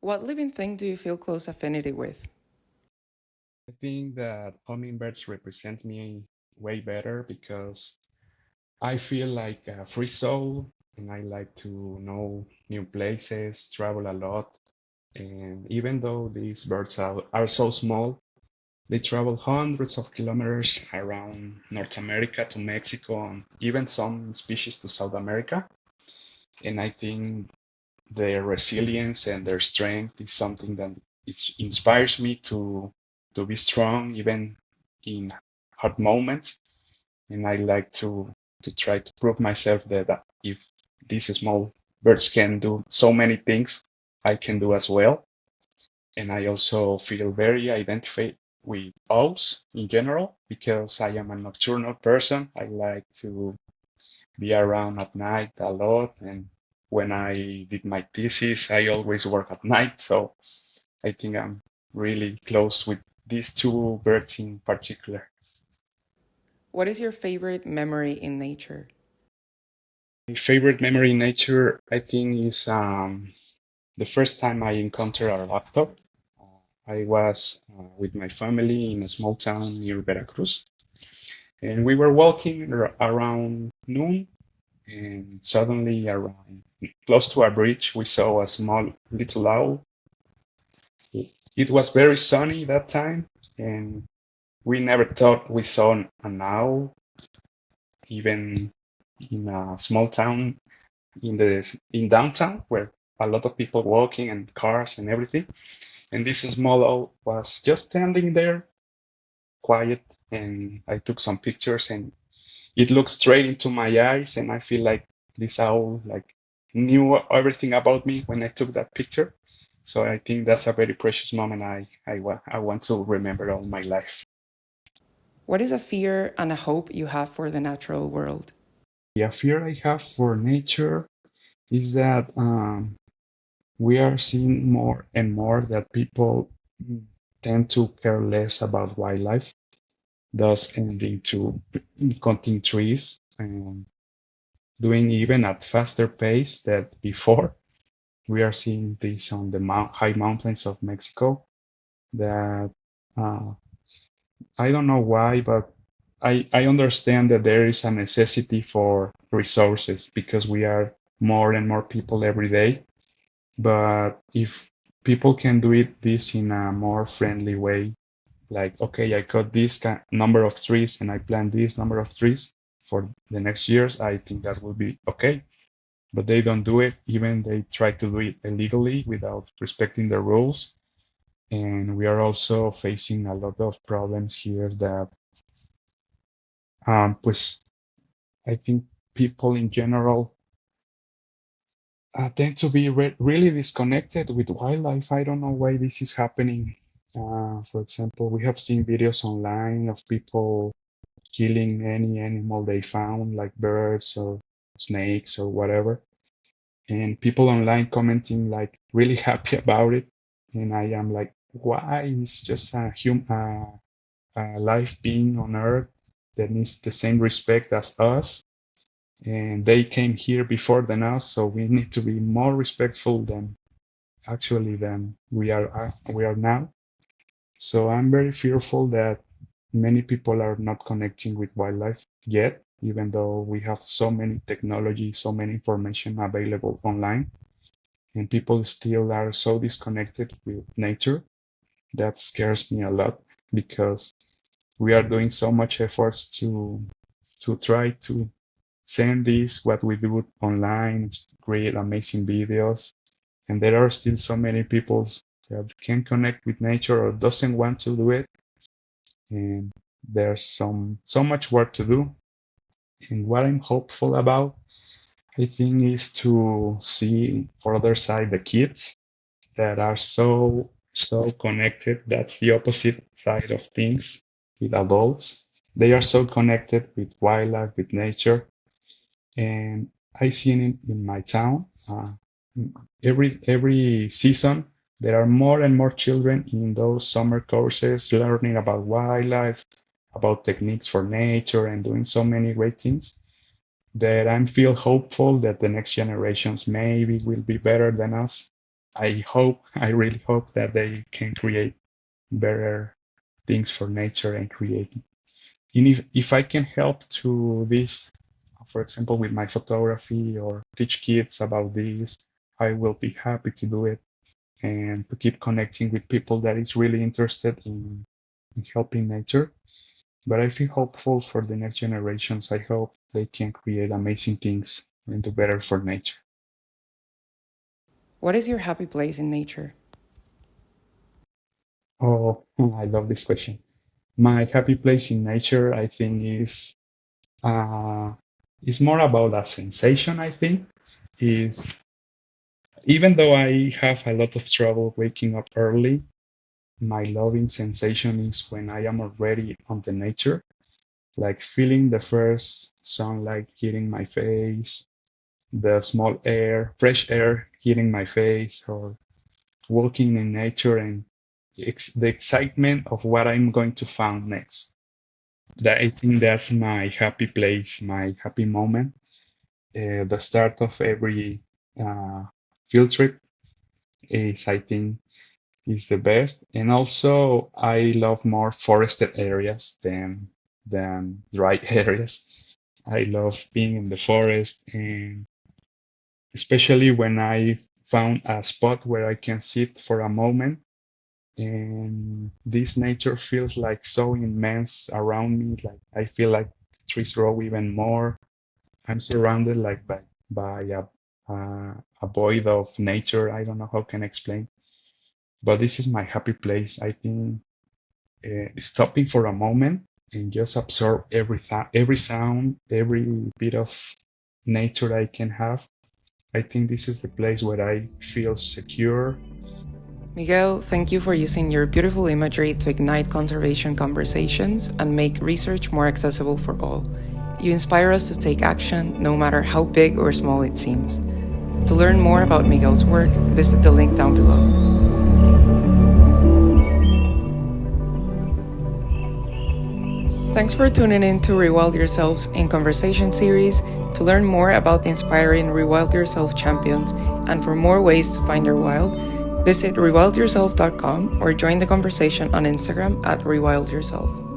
What living thing do you feel close affinity with? I think that hummingbirds represent me way better because I feel like a free soul and I like to know new places, travel a lot. And even though these birds are so small, they travel hundreds of kilometers around North America to Mexico and even some species to South America. And I think their resilience and their strength is something that inspires me to be strong even in hard moments. And I like to try to prove myself that if these small birds can do so many things, I can do as well. And I also feel very identified with owls in general because I am a nocturnal person. I like to be around at night a lot. And when I did my thesis, I always work at night. So I think I'm really close with these two birds in particular. What is your favorite memory in nature? My favorite memory in nature, I think, is the first time I encountered a laptop. I was with my family in a small town near Veracruz, and we were walking around noon, and suddenly, around close to a bridge, we saw a small little owl. It was very sunny that time, and we never thought we saw an owl, even in a small town in downtown where a lot of people walking and cars and everything. And this small owl was just standing there, quiet, and I took some pictures and it looked straight into my eyes, and I feel like this owl like knew everything about me when I took that picture. So I think that's a very precious moment I want to remember all my life. What is a fear and a hope you have for the natural world? The fear I have for nature is that we are seeing more and more that people tend to care less about wildlife, thus ending to cutting trees and doing even at faster pace than before. We are seeing this on the high mountains of Mexico that uh, I don't know why, but I understand that there is a necessity for resources because we are more and more people every day. But if people can do this in a more friendly way, like, okay, I cut this number of trees and I plant this number of trees for the next years, I think that will be okay. But they don't do it, even they try to do it illegally without respecting the rules. And we are also facing a lot of problems here that, pues, I think people in general tend to be really disconnected with wildlife. I don't know why this is happening. For example, we have seen videos online of people killing any animal they found, like birds or snakes or whatever, and people online commenting like really happy about it. And I am like, why? It's just a life being on Earth that needs the same respect as us, and they came here before than us, so we need to be more respectful than we are now. So I'm very fearful that many people are not connecting with wildlife yet, even though we have so many technology, so many information available online, and people still are so disconnected with nature. That scares me a lot because we are doing so much efforts to try to send this what we do online, create amazing videos, and there are still so many people that can connect with nature or doesn't want to do it, and there's so much work to do. And what I'm hopeful about, I think, is to see for other side the kids that are so connected. That's the opposite side of things with adults. They are so connected with wildlife, with nature, and I see it in my town. Every season, there are more and more children in those summer courses learning about wildlife, about techniques for nature, and doing so many great things that I feel hopeful that the next generations maybe will be better than us. I really hope that they can create better things for nature and create. And if I can help to this, for example, with my photography or teach kids about this, I will be happy to do it and to keep connecting with people that is really interested in helping nature. But I feel hopeful for the next generations. I hope they can create amazing things and do better for nature. What is your happy place in nature? Oh, I love this question. My happy place in nature, I think, uh, is more about a sensation. I think is even though I have a lot of trouble waking up early, my loving sensation is when I am already on the nature, like feeling the first sunlight hitting my face, the small air, fresh air hitting my face, or walking in nature and the excitement of what I'm going to find next. That I think that's my happy place, my happy moment. The start of every uh, field trip is, I think, is the best. And also, I love more forested areas than dry areas. I love being in the forest, and especially when I found a spot where I can sit for a moment, and this nature feels like so immense around me. Like I feel like trees grow even more. I'm surrounded like by a void of nature. I don't know how can I explain, but this is my happy place. I think stopping for a moment and just absorb every sound, every bit of nature I can have. I think this is the place where I feel secure. Miguel, thank you for using your beautiful imagery to ignite conservation conversations and make research more accessible for all. You inspire us to take action, no matter how big or small it seems. To learn more about Miguel's work, visit the link down below. Thanks for tuning in to Rewild Yourselves in Conversation series. To learn more about the inspiring Rewild Yourself champions and for more ways to find your wild, visit rewildyourself.com or join the conversation on Instagram at rewildyourself.